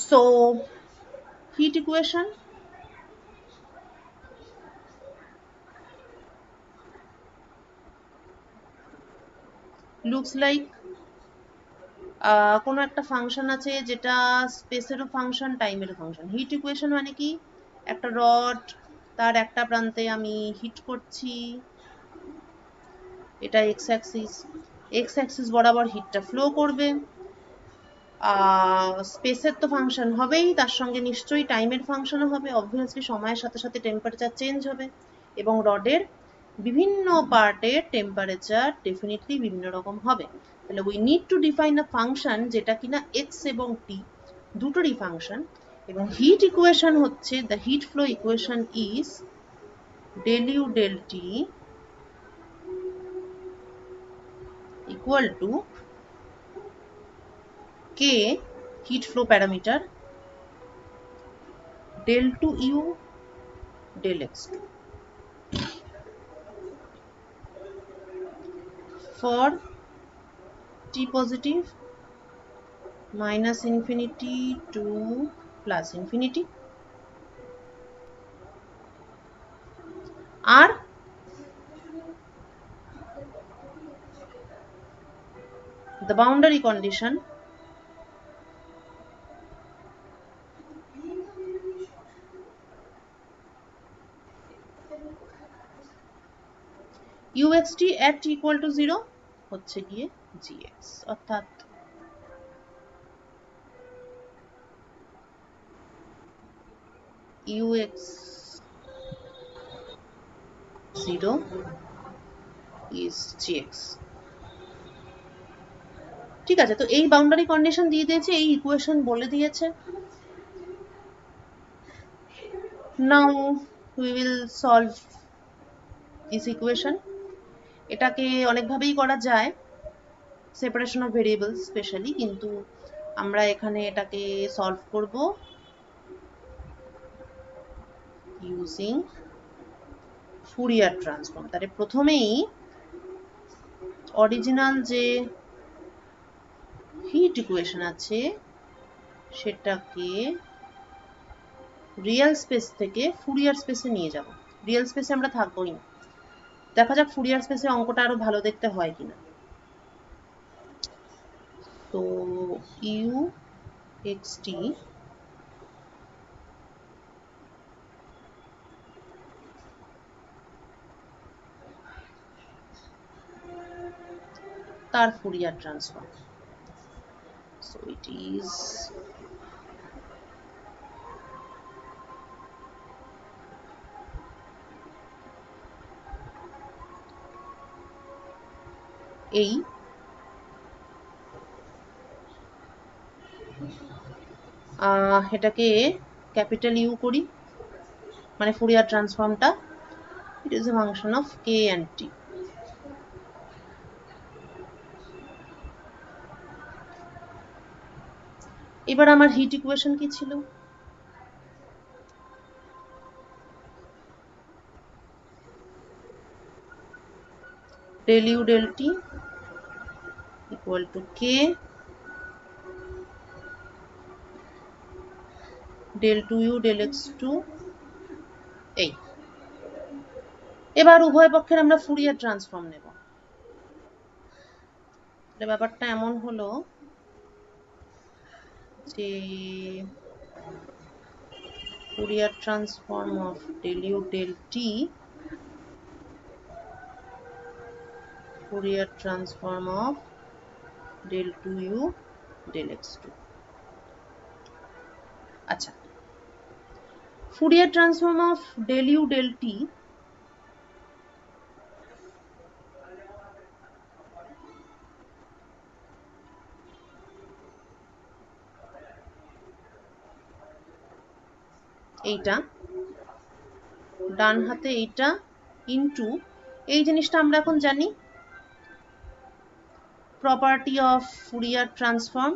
So heat equation looks like কোনো একটা function আছে যেটা স্পেসেরও ফাংশন টাইমেরও ফাংশন। হিট ইকুয়েশন মানে কি, একটা রড, তার একটা প্রান্তে আমি হিট করছি, এটা এক্স অ্যাক্সিস বরাবর হিটটা ফ্লো করবে। স্পেসের তো ফাংশন হবেই, তার সঙ্গে নিশ্চয়ই টাইমের ফাংশনও হবে, অবভিয়াসলি সময়ের সাথে সাথে টেম্পারেচার চেঞ্জ হবে, এবং রডের বিভিন্ন পার্টের টেম্পারেচার ডেফিনেটলি বিভিন্ন রকম হবে। তাহলে we need to define a function যেটা কিনা এক্স এবং টি দুটোরই ফাংশন। এবং হিট ইকুয়েশন হচ্ছে, the heat flow equation is del u del t equal to k heat flow parameter del 2u del x2 for t positive minus infinity to plus infinity, আর the boundary condition uxt at t equal to 0 হচ্ছে গিয়ে gx, অর্থাৎ ux 0 is gx। ঠিক আছে, তো এই boundary condition দিয়ে দিয়েছে, এই ইকুয়েশন বলে দিয়েছে। Now we will solve this equation. এটাকে অনেকভাবেই করা যায়, সেপারেশন অফ ভেরিয়েবলস স্পেশালি, কিন্তু আমরা এখানে এটাকে সলভ করব ইউজিং ফুরিয়ার ট্রান্সফর্ম। তাহলে প্রথমেই অরিজিনাল যে হিট ইকুয়েশন আছে সেটাকে রিয়েল স্পেস থেকে ফুরিয়ার স্পেসে নিয়ে যাব। রিয়েল স্পেসে আমরা থাকবোই না, দেখা যাক ফুরিয়ার স্পেসে অঙ্কটা আরো ভালো দেখতে হয় কিনা। তো ইউ এক্স টি তার Fourier transform, so it is এই এটাকে ক্যাপিটাল ইউ করি, মানে ফুরিয়ার ট্রান্সফর্মটা it is a function of K and T. এবার আমার হিট ইকুয়েশন কি ছিল, del u del t equal to k del 2u del x2। এই এবার উভয় পক্ষের আমরা ফুরিয়ার ট্রান্সফর্ম নেব। ব্যাপারটা এমন হলো যে Fourier transform of del u del t, Fourier transform of del 2u del x2। আচ্ছা, Fourier transform of del u del t এইটা, ডান হাতে এইটা ইনটু এই জিনিসটা আমরা এখন জানি, property of Fourier transform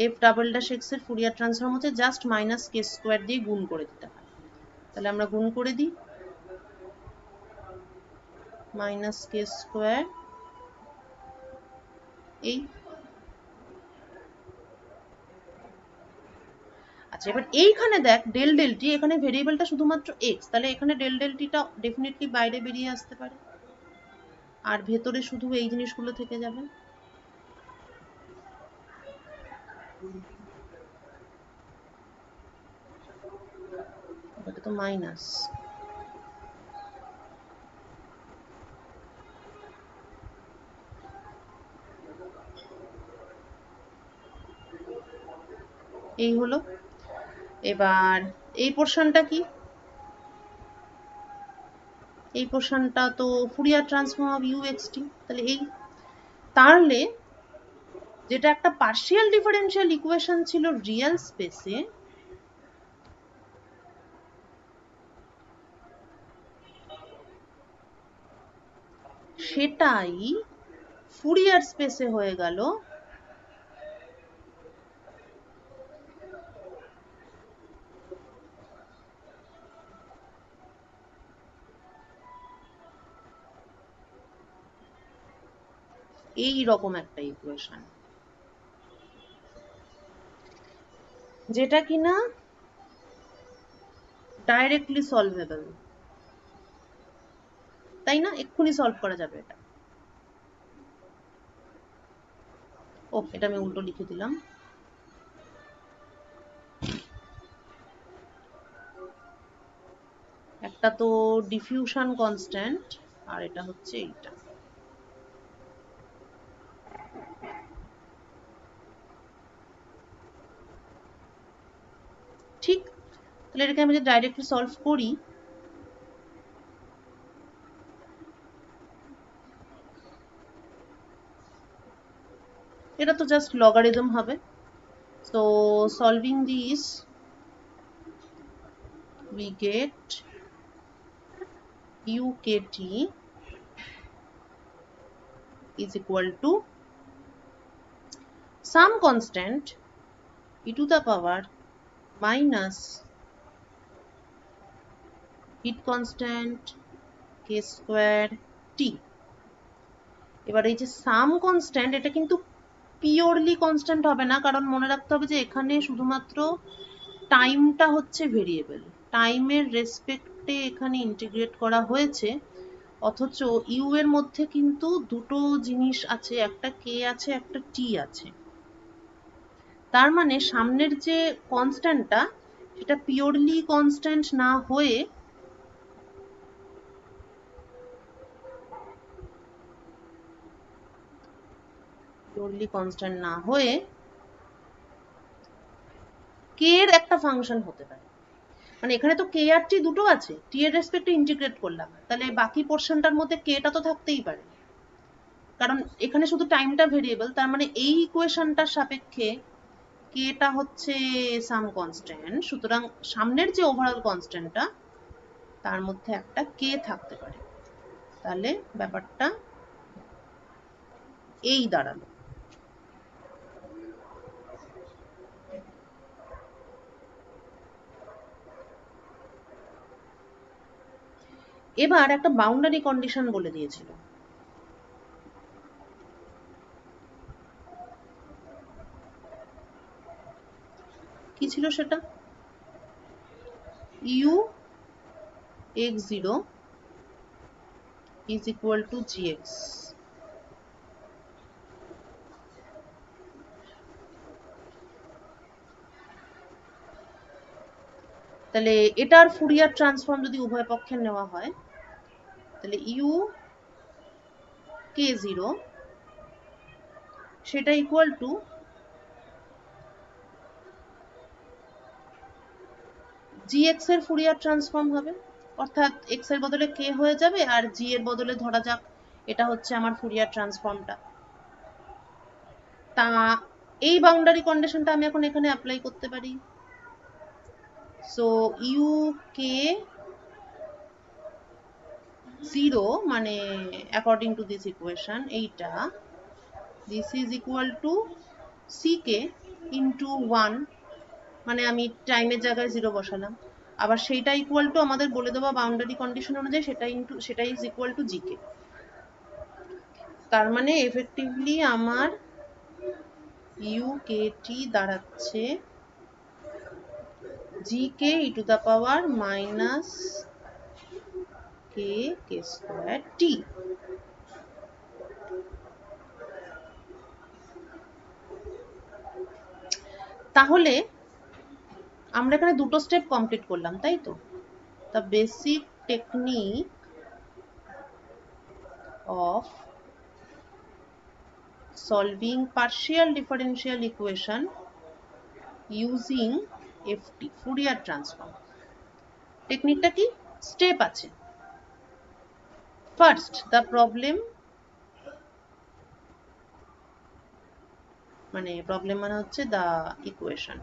F double dash x এর ফুরিয়ার ট্রান্সফর্ম হচ্ছে জাস্ট মাইনাস কে স্কোয়ার দিয়ে গুণ করে দিতে হয়। তাহলে আমরা গুণ করে দিই, মাইনাস কে স্কোয়ার এই, আচ্ছা, এবার এইখানে দেখ ডেল ডেল টি, এখানে ভেরিয়েবলটা শুধুমাত্র এক্স, তাহলে এখানে ডেল ডেল টিটা ডেফিনেটলি বাইরে বেরিয়ে আসতে পারে, আর ভেতরে শুধু এই জিনিসগুলো থেকে যাবে। এটা তো মাইনাস। এই হলো। এবার এই পোর্শনটা কি? এই পোর্শনটা তো Fourier transform of U X T. তাহলে এই, তাহলে যেটা একটা পার্শিয়াল ডিফারেনশিয়াল ইকুয়েশন ছিল রিয়েল স্পেসে, সেটাই ফুরিয়ার স্পেসে হয়ে গেল এই রকম একটা ইকুয়েশন, যেটা কিনা ডাইরেক্টলি সলভেবল, তাই না? এক্ষুনি সলভ করা যাবে এটা। ও, এটা আমি উল্টো লিখে দিলাম। একটা তো ডিফিউশন কনস্ট্যান্ট, আর এটা হচ্ছে এইটা। ঠিক, তাহলে এটাকে আমি যদি ডাইরেক্টলি সলভ করি, এটা তো জাস্ট লগারিদম হবে। So solving these, we get ukt is equal to some constant e to the power minus heat constant k square t। এবার এই যে সাম কনস্ট্যান্ট, এটা কিন্তু পিওরলি কনস্ট্যান্ট হবে না, কারণ মনে রাখতে হবে যে এখানে শুধুমাত্র টাইমটা হচ্ছে ভেরিয়েবল, টাইমের রেসপেক্টে এখানে ইন্টিগ্রেট করা হয়েছে, অথচ ইউ এর মধ্যে কিন্তু দুটো জিনিস আছে, একটা কে আছে, একটা টি আছে। তার মানে সামনের যে কনস্ট্যান্টটা, সেটা পিওরলি কনস্ট্যান্ট না হয়ে কে এর একটা ফাংশন হতে পারে। মানে এখানে তো কে আর টি দুটো আছে, টি এর রেসপেক্টে ইন্টিগ্রেট করলাম, তাহলে বাকি পোর্শনটার মধ্যে কেটা তো থাকতেই পারে, কারণ এখানে শুধু টাইমটা ভেরিয়েবল। তার মানে এই ইকুয়েশনটার সাপেক্ষে কেটা হচ্ছে সাম কনস্ট্যান্ট, সুতরাং সামনের যে ওভারঅল কনস্ট্যান্টটা, তার মধ্যে একটা কে থাকতে পারে। তাহলে ব্যাপারটা এই দাঁড়ালো। এবার একটা বাউন্ডারি কন্ডিশন বলে দিয়েছিল, কি ছিল সেটা? u x0 is equal to gx। তাহলে এটার ফুরিয়ার ট্রান্সফর্ম যদি উভয় পক্ষে নেওয়া হয়, তাহলে u k0 সেটা ইকুয়াল টু gx এর ফুরিয়ার ট্রান্সফর্ম হবে, অর্থাৎ x এর বদলে k হয়ে যাবে, আর g এর বদলে ধরা যাক এটা হচ্ছে আমার ফুরিয়ার ট্রান্সফর্মটা। তা এই বাউন্ডারি কন্ডিশনটা আমি এখন এখানে অ্যাপ্লাই করতে পারি। সো ইউ কে 0 মানে অ্যাকর্ডিং টু দিস ইকুয়েশন এইটা, this is equal to ck into 1, মানে আমি টাইমের জায়গায় 0 বসালাম, আবার সেইটা ইকুয়াল টু আমাদের বলে দেওয়া বাউন্ডারি কন্ডিশন অনুযায়ী সেটা ইজ ইকুয়াল টু জিকে। তার মানে এফেক্টিভলি আমার ইউ কে টি দাঁড়াচ্ছে gk e to the power minus k square t। তাহলে আমরা এখানে দুটো স্টেপ কমপ্লিট করলাম, তাই তো? The basic technique of solving partial differential equation using FT, Fourier transform। টেকনিকটা কি? স্টেপ আছে। ফার্স্ট, the problem, মানে হচ্ছে the equation,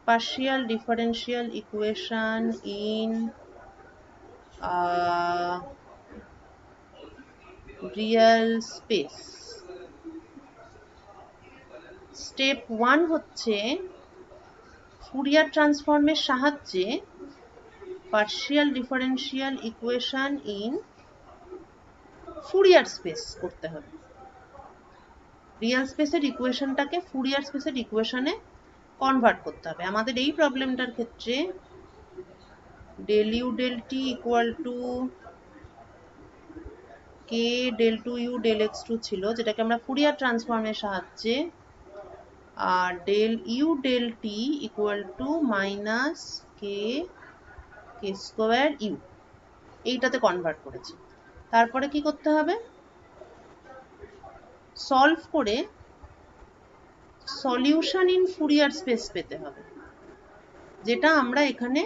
partial differential equation in real space। Step 1 হচ্ছে ফুরিয়ার ট্রান্সফর্মের সাহায্যে partial differential equation in Fourier space করতে হবে। রিয়েল স্পেসের ইকুয়েশনটাকে ফুরিয়ার স্পেসের ইকুয়েশনে কনভার্ট করতে হবে। আমাদের এই প্রবলেমটার ক্ষেত্রে del u del t equal two k del 2u del x2 ছিল, যেটাকে আমরা ফুরিয়ার ট্রান্সফর্মের সাহায্যে আর del u del t equal to minus k square u এইটাতে কনভার্ট করেছি। তারপরে কি করতে হবে? সলভ করে সলিউশন ইন ফুরিয়ার স্পেস পেতে হবে, যেটা আমরা এখানে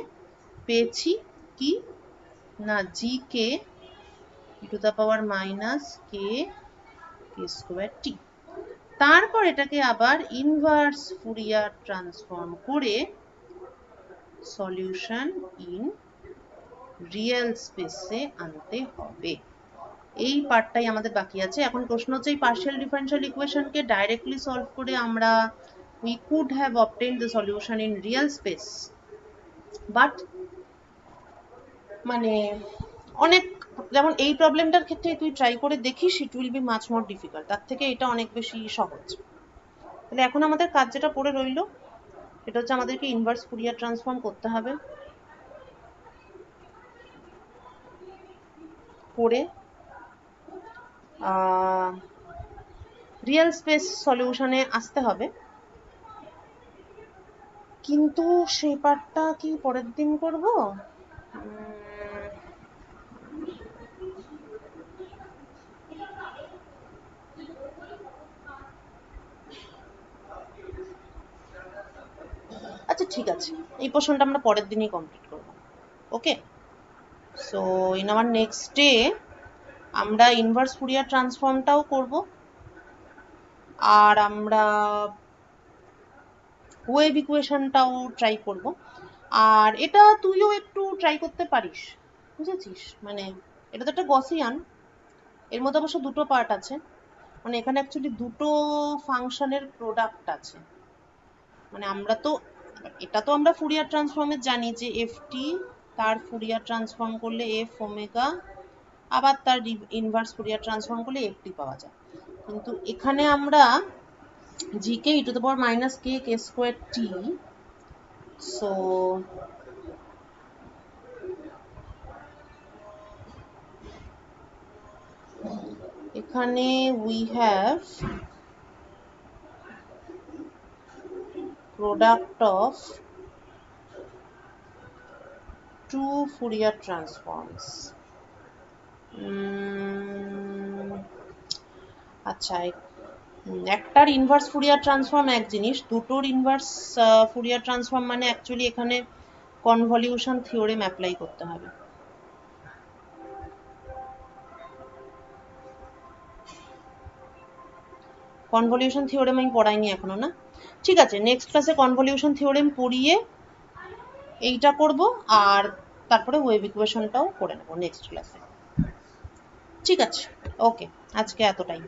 পেয়েছি কি না gk e to the power minus k square t। তারপর এটাকে আবার ইনভার্স ফুরিয়ার ট্রান্সফর্ম করে সলিউশন ইন রিয়েল স্পেসে আনতে হবে। এই পার্টটাই আমাদের বাকি আছে। এখন প্রশ্ন হচ্ছে এই পার্শিয়াল ডিফারেন্সিয়াল ইকুয়েশনকে ডাইরেক্টলি সলভ করে আমরা we could have obtained the solution in real space, but মানে অনেক, যেমন এই প্রবলেমটার ক্ষেত্রে তুই ট্রাই করে দেখিস, it will be much more difficult. তার থেকে এটা অনেক বেশি সহজ। তাহলে এখন আমাদের কাজ যেটা পড়ে রইল, এটা হচ্ছে আমাদেরকে ইনভার্স ফুরিয়ার ট্রান্সফর্ম করতে হবে, করে রিয়েল স্পেস সলিউশনে আসতে হবে। কিন্তু সেই পার্টটা কি পরের দিন করব? আচ্ছা ঠিক আছে, এই পোর্শনটা আমরা পরের দিনই কমপ্লিট করব। Okay, so in our next day আমরা ইনভার্স ফুরিয়ার ট্রান্সফর্মটাও করব, আর আমরা ওয়েভ ইকুয়েশনটাও ট্রাই করব। আর এটা তুইও একটু ট্রাই করতে পারিস, বুঝেছিস? মানে এটা তো একটা গসিয়ান, এর মধ্যে অবশ্য দুটো পার্ট আছে, মানে এখানে অ্যাকচুয়ালি দুটো ফাংশনের প্রোডাক্ট আছে। মানে এটা তো আমরা ফুরিয়ার ট্রান্সফর্মে জানি যে এফটি তার ফুরিয়ার ট্রান্সফর্ম করলে এফ ওমেগা, আবার তার ইনভার্স ফুরিয়ার ট্রান্সফর্ম করলে এফটি পাওয়া যায়। কিন্তু এখানে আমরা g k e to the power minus k square t, so এখানে we have product of two Fourier transforms। আচ্ছা, একটার ইনভার্স ফুরিয়ার ট্রান্সফর্ম এক জিনিস, দুটোর ইনভার্স ফুরিয়ার ট্রান্সফর্ম মানে অ্যাকচুয়ালি এখানে কনভলিউশন থিওরেম অ্যাপ্লাই করতে হবে। কনভলিউশন থিওরেম আমি পড়াইনি এখনো, না? ঠিক আছে, নেক্সট ক্লাসে কনভলিউশন থিওরেম পড়িয়ে এইটা করব, আর তারপরে ওয়েভ ইকুয়েশনটাও করে নেব নেক্সট ক্লাসে। ঠিক আছে, ওকে, আজকে এতটাই।